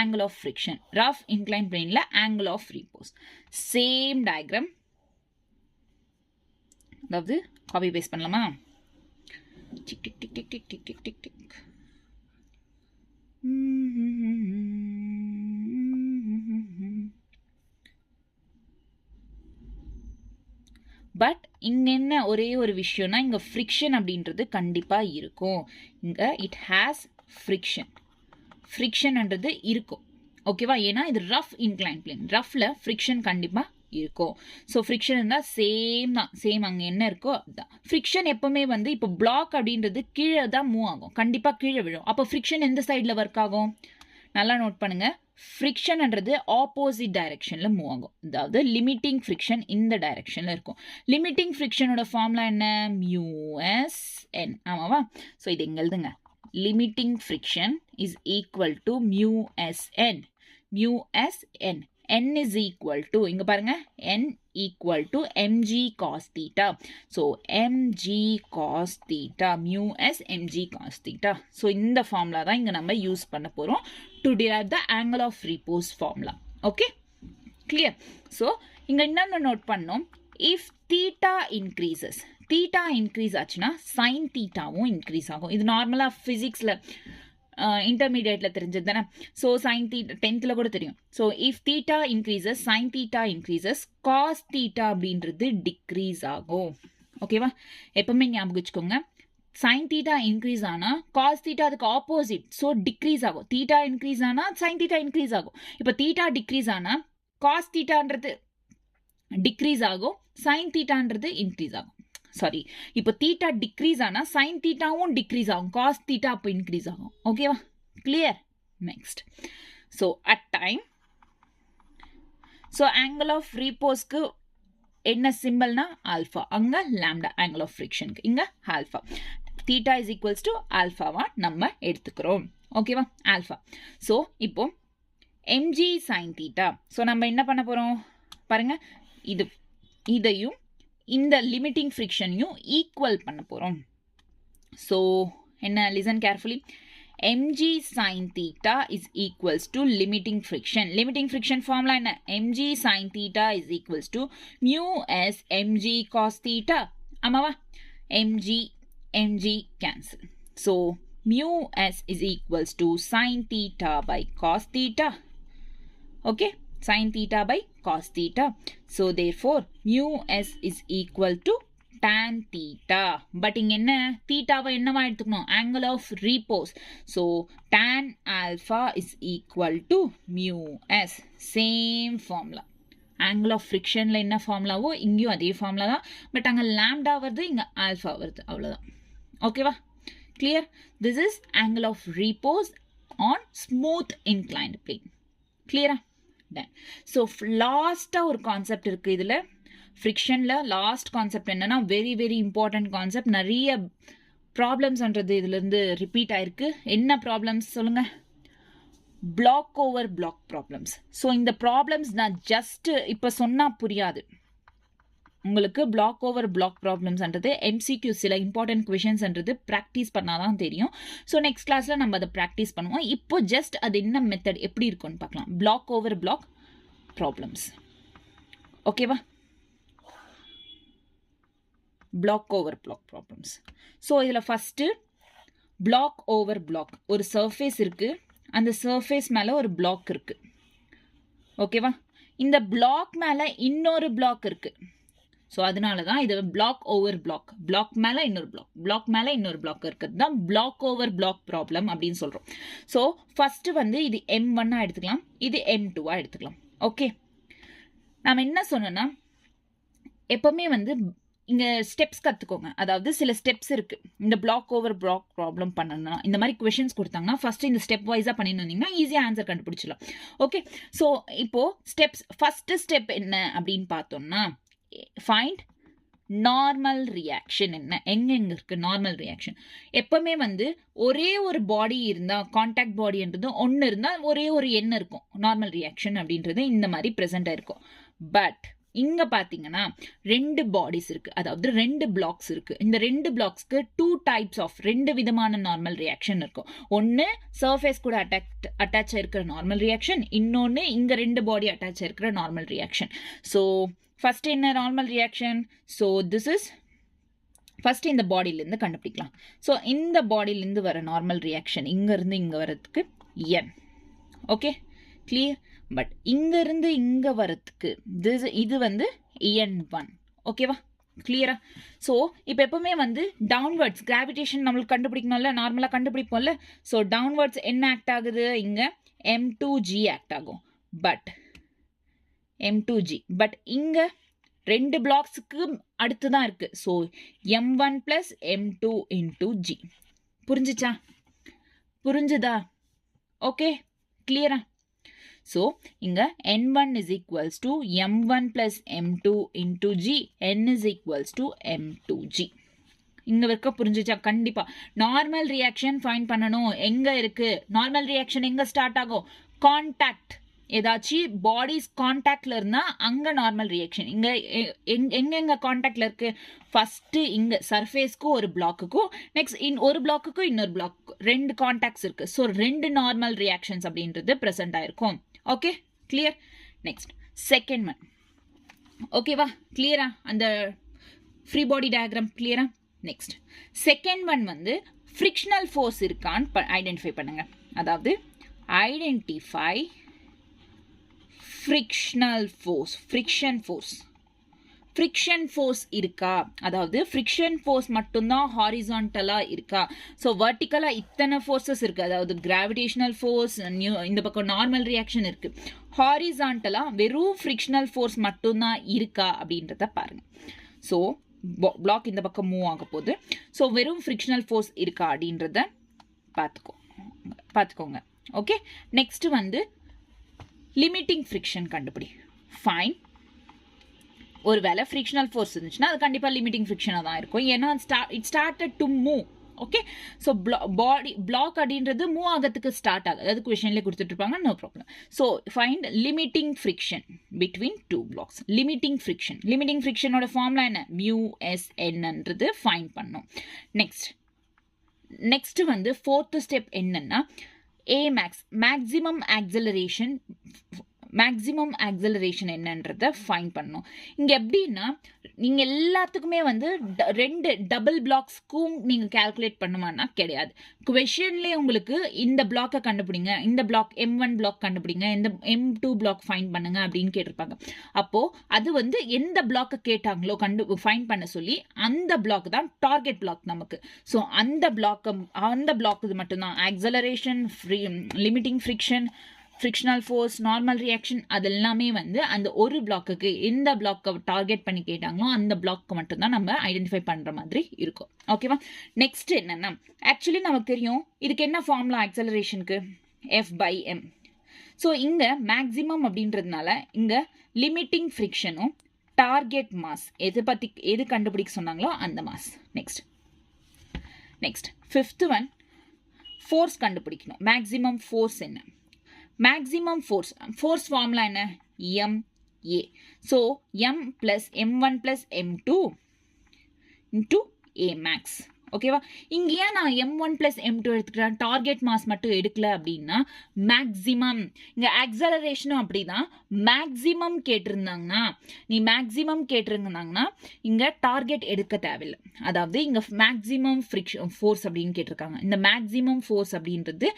angle of friction. Rough inclined plane la angle of repose. Same diagram. அதாவது copy paste பண்ணலாமா? Tick tick tick tick tick tick tick tick tick. But இங்கே என்ன ஒரே ஒரு விஷயம்னா இங்கே friction அப்படின்றது கண்டிப்பாக இருக்கும். இங்கே இட் ஹேஸ் ஃப்ரிக்ஷன்ன்றது இருக்கும். ஓகேவா? ஏன்னா இது ரஃப் இன்க்ளைன் பிளேன். ரஃப்பில் ஃப்ரிக்ஷன் கண்டிப்பாக இருக்கும். ஸோ ஃப்ரிக்ஷன் இருந்தால் சேம் அங்கே என்ன இருக்கோ அதுதான். ஃப்ரிக்ஷன் எப்போவுமே வந்து இப்போ பிளாக் அப்படின்றது கீழே தான் மூவ் ஆகும், கண்டிப்பாக கீழே விழும். அப்போ ஃப்ரிக்ஷன் எந்த சைடில் ஒர்க் ஆகும்? நல்லா நோட் பண்ணுங்கள். ஃப்ரிக்ஷன்ன்றது ஆப்போசிட் டைரெக்ஷனில் மூவ் ஆகும். அதாவது லிமிட்டிங் ஃப்ரிக்ஷன் இந்த டைரெக்ஷனில் இருக்கும். லிமிட்டிங் ஃப்ரிக்ஷனோட ஃபார்முலா என்ன? μsn. ஆமாவா? ஸோ இது எங்கே எழுதுங்க. Limiting friction is equal to μsn. n is equal to, இங்க பாருங்க, n equal to mg cos theta. So mg cos theta, mu s mg cos theta. So இந்த formula தான் இங்க நம்ம யூஸ் பண்ண போறோம் to derive the angle of repose formula. Okay, clear? So இங்க என்னன்னு நோட் பண்ணோம், if theta increases, theta increase ஆச்சுன்னா sin thetaவும் increase ஆகும். இது நார்மலா பிசிக்ஸ்ல இன்டர்மீடியேட்ல தெரிஞ்சது தானே. ஸோ சைன் தீட்டா 10th கூட தெரியும். So if theta increases, sine theta increases, cos theta அப்படின்றது டிக்ரீஸ் ஆகும். ஓகேவா? எப்பவுமே ஞாபகம் வச்சுக்கோங்க, சைன் தீட்டா இன்க்ரீஸ் ஆனால் காஸ் தீட்டா அதுக்கு ஆப்போசிட், ஸோ டிக்ரீஸ் ஆகும். தீட்டா இன்க்ரீஸ் ஆனால் சைன் தீட்டா இன்க்ரீஸ் ஆகும். இப்போ தீட்டா டிக்ரீஸ் ஆனால் காஸ் தீட்டான்றது டிக்ரீஸ் ஆகும், சைன் தீட்டான்றது இன்க்ரீஸ் ஆகும். சாரி, இப்போ தீட்டா டிக்ரீஸ் ஆனால் சைன் தீட்டாவும் டிக்ரீஸ் ஆகும், காஸ் தீட்டா அப்போ இன்க்ரீஸ் ஆகும். ஓகேவா? Clear? Next, so at time, so angle of ரீபோஸ்க்கு என்ன சிம்பிள்னா ஆல்ஃபா, அங்கே லாம்டா ஆங்கிள் ஆஃப் ஃப்ரிக்ஷனுக்கு, இங்கே alpha. Theta is equals to ஆல்ஃபாவா நம்ம எடுத்துக்கிறோம். ஓகேவா, ஆல்ஃபா. ஸோ இப்போ mg sin தீட்டா. ஸோ நம்ம என்ன பண்ண போகிறோம் பாருங்க, இதையும் இந்த லிமிட்டிங் ஃப்ரிக்ஷனையும் ஈக்குவல் பண்ண போகிறோம். ஸோ என்ன, listen carefully. mg sin theta is equals to limiting friction. Limiting friction formula என்ன? mg sin theta is equals to mu s mg cos theta. ஆமாவா? mg cancel. So mu s is equals to sin theta by cos theta. Okay, sin theta by cos theta. So therefore mu s is equal to tan theta. But இங்க என்ன, தீட்டாவை என்னவா எடுத்துக்கணும், angle of repose. So tan alpha is equal to mu s. Same formula. angle of frictionல என்ன ஃபார்முலாவோ இங்கேயும் அதே formula தான். But அங்கே லாம்டா வருது, இங்கே ஆல்ஃபா வருது, அவ்வளோதான். ஓகேவா, clear? This is angle of repose on smooth inclined plane. கிளியரா? டன். ஸோ லாஸ்ட்டாக ஒரு கான்செப்ட் இருக்குது இதில். ஃப்ரிக்ஷனில் லாஸ்ட் கான்செப்ட் என்னன்னா, வெரி வெரி இம்பார்ட்டன்ட் கான்செப்ட். நிறைய ப்ராப்ளம்ஸ்ன்றது இதுலேருந்து ரிப்பீட் ஆயிருக்கு. என்ன ப்ராப்ளம்ஸ் சொல்லுங்கள்? Block over block problems. So இந்த ப்ராப்ளம்ஸ் நான் ஜஸ்ட் இப்போ சொன்னால் புரியாது உங்களுக்கு. பிளாக் ஓவர் பிளாக் ப்ராப்ளம்ஸ்ன்றது எம்சிக்யூ, சில இம்பார்ட்டன்ட் கொஷின்ஸ்ன்றது ப்ராக்டிஸ் பண்ணால் தான் தெரியும். ஸோ நெக்ஸ்ட் கிளாஸில் நம்ம அதை ப்ராக்டிஸ் பண்ணுவோம். இப்போ ஜஸ்ட் அது என்ன மெத்தட் எப்படி இருக்குன்னு பார்க்கலாம். Block over block problems. ஓகேவா, block over block problems. So இதில் ஃபஸ்ட்டு பிளாக் ஓவர் பிளாக். ஒரு சர்ஃபேஸ் இருக்குது, அந்த சர்ஃபேஸ் மேலே ஒரு பிளாக் இருக்குது. ஓகேவா, இந்த பிளாக் மேலே இன்னொரு பிளாக் இருக்குது. ஸோ அதனால தான் இது பிளாக் ஓவர் பிளாக். பிளாக் மேலே இன்னொரு பிளாக், பிளாக் மேலே இன்னொரு பிளாக் இருக்குது தான் பிளாக் ஓவர் பிளாக் ப்ராப்ளம் அப்படின்னு சொல்கிறோம். ஸோ ஃபஸ்ட்டு வந்து இது M1 எடுத்துக்கலாம், இது M2 எடுத்துக்கலாம். ஓகே, நாம் என்ன சொன்னோன்னா, எப்போவுமே வந்து இங்கே ஸ்டெப்ஸ் கற்றுக்கோங்க. அதாவது சில ஸ்டெப்ஸ் இருக்குது. இந்த பிளாக் ஓவர் பிளாக் ப்ராப்ளம் பண்ணணும்னா, இந்த மாதிரி கொஷின்ஸ் கொடுத்தாங்கன்னா ஃபஸ்ட்டு இந்த ஸ்டெப் வைஸாக பண்ணியிருந்தீங்கன்னா ஈஸியாக ஆன்சர் கண்டுபிடிச்சிடலாம். ஓகே, ஸோ இப்போது ஸ்டெப்ஸ், ஃபஸ்ட்டு ஸ்டெப் என்ன அப்படின்னு பார்த்தோம்னா, ஃபைண்ட் நார்மல் ரியாக்ஷன். என்ன, எங்கெங்கே இருக்குது நார்மல் ரியாக்ஷன்? எப்போவுமே வந்து ஒரே ஒரு பாடி இருந்தால், கான்டாக்ட் பாடின்றது ஒன்று இருந்தால் ஒரே ஒரு எண் இருக்கும். நார்மல் ரியாக்ஷன் அப்படின்றது இந்த மாதிரி ப்ரெசென்ட் ஆயிருக்கும். பட் இங்கே பார்த்தீங்கன்னா ரெண்டு பாடிஸ் இருக்குது, அதாவது ரெண்டு பிளாக்ஸ் இருக்குது. இந்த ரெண்டு பிளாக்ஸ்க்கு ரெண்டு விதமான நார்மல் ரியாக்ஷன் இருக்கும். ஒன்று சர்ஃபேஸ் கூட அட்டாச் ஆயிருக்கிற நார்மல் ரியாக்ஷன், இன்னொன்று இங்கே ரெண்டு பாடி அட்டாச் ஆயிருக்கிற நார்மல் ரியாக்ஷன். ஸோ ஃபஸ்ட்டு என்ன normal reaction? So this is first இந்த பாடியிலேருந்து கண்டுபிடிக்கலாம். ஸோ இந்த பாடியிலேருந்து வர நார்மல் ரியாக்ஷன் இங்கேருந்து இங்கே வரதுக்கு என். Okay, clear? பட் இங்கேருந்து இங்கே வரத்துக்கு இது வந்து N1. ஓகேவா, கிளியரா? ஸோ இப்போ எப்பவுமே வந்து டவுன்வர்ட்ஸ் கிராவிடேஷன் நம்மளுக்கு கண்டுபிடிக்கணும்ல, நார்மலாக கண்டுபிடிப்போம்ல. ஸோ டவுன்வர்ட்ஸ் என்ன ஆக்ட் ஆகுது? இங்கே M2G ஆக்ட் ஆகும். பட் M2G, பட் இங்கே ரெண்டு பிளாக்ஸுக்கு அடுத்து தான் இருக்குது. So M1 + M2 × G. புரிஞ்சிச்சா? புரிஞ்சுதா? ஓகே, கிளியரா? ஸோ இங்கே N1 is equals to M1 + M2 × G, N is equals to M2G. இங்கே இருக்க புரிஞ்சிச்சா? கண்டிப்பாக நார்மல் ரியாக்ஷன் ஃபைண்ட் பண்ணணும். எங்கே இருக்குது நார்மல் ரியாக்ஷன்? எங்கே ஸ்டார்ட் ஆகும்? கான்டாக்ட், ஏதாச்சும் பாடிஸ் கான்டாக்டில் இருந்தால் அங்கே நார்மல் ரியாக்ஷன். இங்கே எங்கெங்கே கான்டாக்டில் இருக்குது? ஃபஸ்ட்டு இங்கே சர்ஃபேஸ்க்கும் ஒரு பிளாக்குக்கும், நெக்ஸ்ட் ஒரு பிளாக்குக்கும் இன்னொரு பிளாக்குக்கும் ரெண்டு கான்டாக்ட்ஸ் இருக்குது. ஸோ ரெண்டு நார்மல் ரியாக்ஷன்ஸ் அப்படின்றது ப்ரெசென்ட் ஆயிருக்கும். Okay, clear? Next second one. ஓகேவா, கிளியரா? அந்த ஃப்ரீ பாடி டயக்ராம் கிளியரா? நெக்ஸ்ட் செகண்ட் ஒன் வந்து ஃப்ரிக்ஷனல் ஃபோர்ஸ் இருக்கான்னு ஐடென்டிஃபை பண்ணுங்க. அதாவது identify frictional force. Friction force இருக்கா? அதாவது ஃப்ரிக்ஷன் ஃபோர்ஸ் மட்டும்தான் ஹாரிசான்டலாக இருக்கா? ஸோ வர்டிக்கலாக இத்தனை ஃபோர்ஸஸ் இருக்குது. அதாவது கிராவிடேஷனல் ஃபோர்ஸ், இந்த பக்கம் நார்மல் ரியாக்ஷன் இருக்குது. ஹாரிசான்டலாக வெறும் ஃப்ரிக்ஷனல் ஃபோர்ஸ் மட்டும்தான் இருக்கா அப்படின்றத பாருங்கள். ஸோ பிளாக் இந்த பக்கம் மூவ் ஆக போகுது. ஸோ வெறும் ஃப்ரிக்ஷனல் ஃபோர்ஸ் இருக்கா அப்படின்றத பார்த்துக்கோங்க. ஓகே, நெக்ஸ்ட் வந்து லிமிட்டிங் ஃப்ரிக்ஷன் கண்டுபிடி. ஃபைன் ஒரு வேளை ஃப்ரிக்ஷனல் ஃபோர்ஸ் இருந்துச்சுன்னா அது கண்டிப்பாக லிமிட்டிங் ஃப்ரிக்ஷனாக தான் இருக்கும். ஏன்னா it started to move. Okay, so body block அப்படின்றது மூவ் ஆகிறதுக்கு ஸ்டார்ட் ஆகுது. அதாவது கொஷன்லேயே கொடுத்துட்ருப்பாங்க, no problem. So find limiting friction between two blocks. Limiting ஃப்ரிக்ஷனோட ஃபார்முலா என்ன? μSNன்றது ஃபைண்ட் பண்ணோம். நெக்ஸ்ட் வந்து ஃபோர்த்து ஸ்டெப் என்னன்னா மேக்ஸிமம் ஆக்சலரேஷன் என்னன்றதை ஃபைண்ட் பண்ணணும். இங்கே எப்படின்னா நீங்கள் எல்லாத்துக்குமே வந்து ரெண்டு டபுள் பிளாக்ஸ்க்கும் நீங்கள் கால்குலேட் பண்ணுமான்னா கிடையாது. குவெஷன்லேயே உங்களுக்கு இந்த பிளாக்கை கண்டுபிடிங்க, இந்த பிளாக் M1 பிளாக் கண்டுபிடிங்க, இந்த M2 பிளாக் ஃபைண்ட் பண்ணுங்க அப்படின்னு கேட்டிருப்பாங்க. அப்போது அது வந்து எந்த பிளாக்கை கேட்டாங்களோ ஃபைண்ட் பண்ண சொல்லி அந்த பிளாக் தான் டார்கெட் பிளாக் நமக்கு. ஸோ அந்த பிளாக் இது மட்டும்தான் acceleration, limiting friction, frictional force, normal reaction, அது எல்லாமே வந்து அந்த ஒரு பிளாக்குக்கு எந்த பிளாக்கை டார்கெட் பண்ணி கேட்டாங்களோ அந்த பிளாக்கு மட்டும்தான் நம்ம ஐடென்டிஃபை பண்ணுற மாதிரி இருக்கும். ஓகேவா? நெக்ஸ்ட் என்னன்னா ஆக்சுவலி நமக்கு தெரியும் இதுக்கு என்ன ஃபார்முலா ஆக்சலரேஷனுக்கு? F/m. ஸோ இங்கே மேக்ஸிமம் அப்படின்றதுனால இங்கே லிமிட்டிங் ஃப்ரிக்ஷனும் டார்கெட் மாஸ் எது கண்டுபிடிக்க சொன்னாங்களோ அந்த mass. Next fifth one force கண்டுபிடிக்கணும். மேக்ஸிமம் ஃபோர்ஸ் என்ன? மேக்ஸிமம் ஃபோர்ஸ் ஃபார்முலா என்ன? MA. So M + M1 + M2 into A max. ஓகேவா? இங்கே ஏன் நான் M1 + M2 எடுத்துக்கிறேன், டார்கெட் மாஸ் மட்டும் எடுக்கல அப்படின்னா மேக்ஸிமம், இங்கே ஆக்சலரேஷனும் அப்படிதான். மேக்ஸிமம் கேட்டிருந்தாங்கன்னா இங்கே டார்கெட் எடுக்க தேவையில்லை. அதாவது இங்கே மேக்ஸிமம் ஃப்ரிக்ஷன் ஃபோர்ஸ் அப்படின்னு கேட்டிருக்காங்க. இந்த மேக்ஸிமம் ஃபோர்ஸ் அப்படின்றது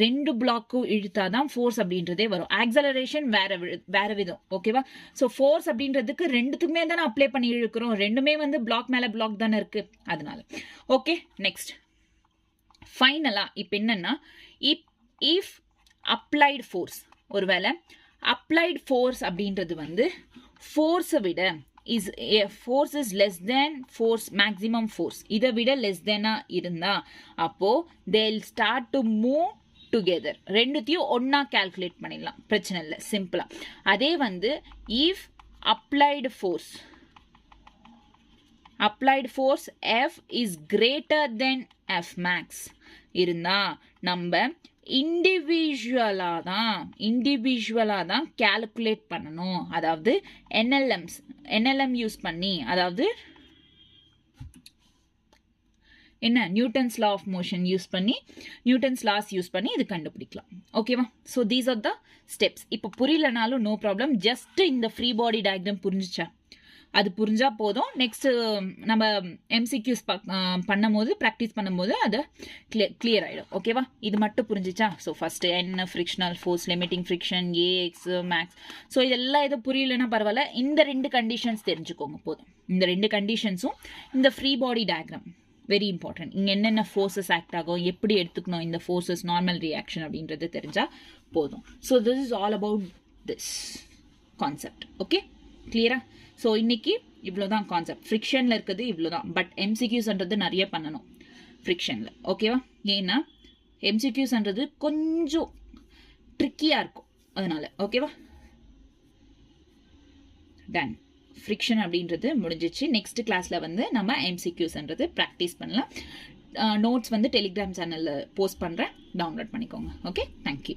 ரெண்டு பிளாக்கும் இழுத்தாதான் ஃபோர்ஸ் அப்படின்றதே வரும். ஆக்சலரேஷன் வேற விதம். ஓகேவா? ஸோ ஃபோர்ஸ் அப்படின்றதுக்கு ரெண்டுத்துக்குமே தானே அப்ளை பண்ணி இழுக்கிறோம். ரெண்டுமே வந்து பிளாக் மேலே பிளாக் தானே இருக்கு, அதனால. ஓகே, நெக்ஸ்ட் ஃபைனலா இப்போ என்னன்னா இஃப் அப்ளைடு ஃபோர்ஸ், ஒருவேளை அப்ளைடு ஃபோர்ஸ் அப்படின்றது வந்து ஃபோர்ஸை விட force is less than force, maximum force இதை விட லெஸ் தேனா இருந்தா அப்போ they'll start to move together. ரெண்டுத்தையும் ஒன்னா கால்குலேட் பண்ணிடலாம், பிரச்சனை இல்லை, சிம்பிளா. அதே வந்து if applied force F is greater than F max இருந்தா நம்ம இண்டிவிஜுவலாக தான் கால்குலேட் பண்ணணும். அதாவது NLM யூஸ் பண்ணி, அதாவது என்ன, Newton's law of motion use பண்ணி, நியூட்டன்ஸ் லாஸ் யூஸ் பண்ணி இது கண்டுபிடிக்கலாம். ஓகேவா? So these are the steps. இப்போ புரியலனாலும் நோ ப்ராப்ளம், ஜஸ்ட் இந்த ஃப்ரீ பாடி டயக்ராம் புரிஞ்சிச்சா? அது புரிஞ்சா போதும். நெக்ஸ்ட் நம்ம MCQs ப்ராக்டிஸ் பண்ணும்போது அது கிளியர் ஆகிடும். ஓகேவா? இது மட்டும் புரிஞ்சிச்சா? ஸோ ஃபர்ஸ்ட் என்ன frictional force, limiting friction, AX max. So இதெல்லாம் எதுவும் புரியலன்னா பரவாயில்ல, இந்த ரெண்டு கண்டிஷன்ஸ் தெரிஞ்சுக்கோங்க போதும். இந்த ரெண்டு கண்டிஷன்ஸும் இந்த free body diagram very important. இங்கே என்னென்ன ஃபோர்ஸஸ் ஆக்ட் ஆகும், எப்படி எடுத்துக்கணும் இந்த ஃபோர்ஸஸ், நார்மல் ரியாக்ஷன் அப்படின்றது தெரிஞ்சால் போதும். So this is all about this concept. Okay, கிளியரா? ஸோ இன்னைக்கு இவ்வளோதான் கான்செப்ட். ஃப்ரிக்ஷனில் இருக்குது இவ்வளோதான். பட் MCQஸ்ன்றது நிறைய பண்ணணும் ஃப்ரிக்ஷனில். ஓகேவா? ஏன்னா MCQஸ்ன்றது கொஞ்சம் ட்ரிக்கியாக இருக்கும், அதனால. ஓகேவா? டன். ஃப்ரிக்ஷன் அப்படின்றது முடிஞ்சிச்சு. நெக்ஸ்ட் கிளாஸில் வந்து நம்ம MCQஸ்ன்றது ப்ராக்டிஸ் பண்ணலாம். நோட்ஸ் வந்து டெலிகிராம் சேனலில் போஸ்ட் பண்ணுறேன், டவுன்லோட் பண்ணிக்கோங்க. Okay, thank you.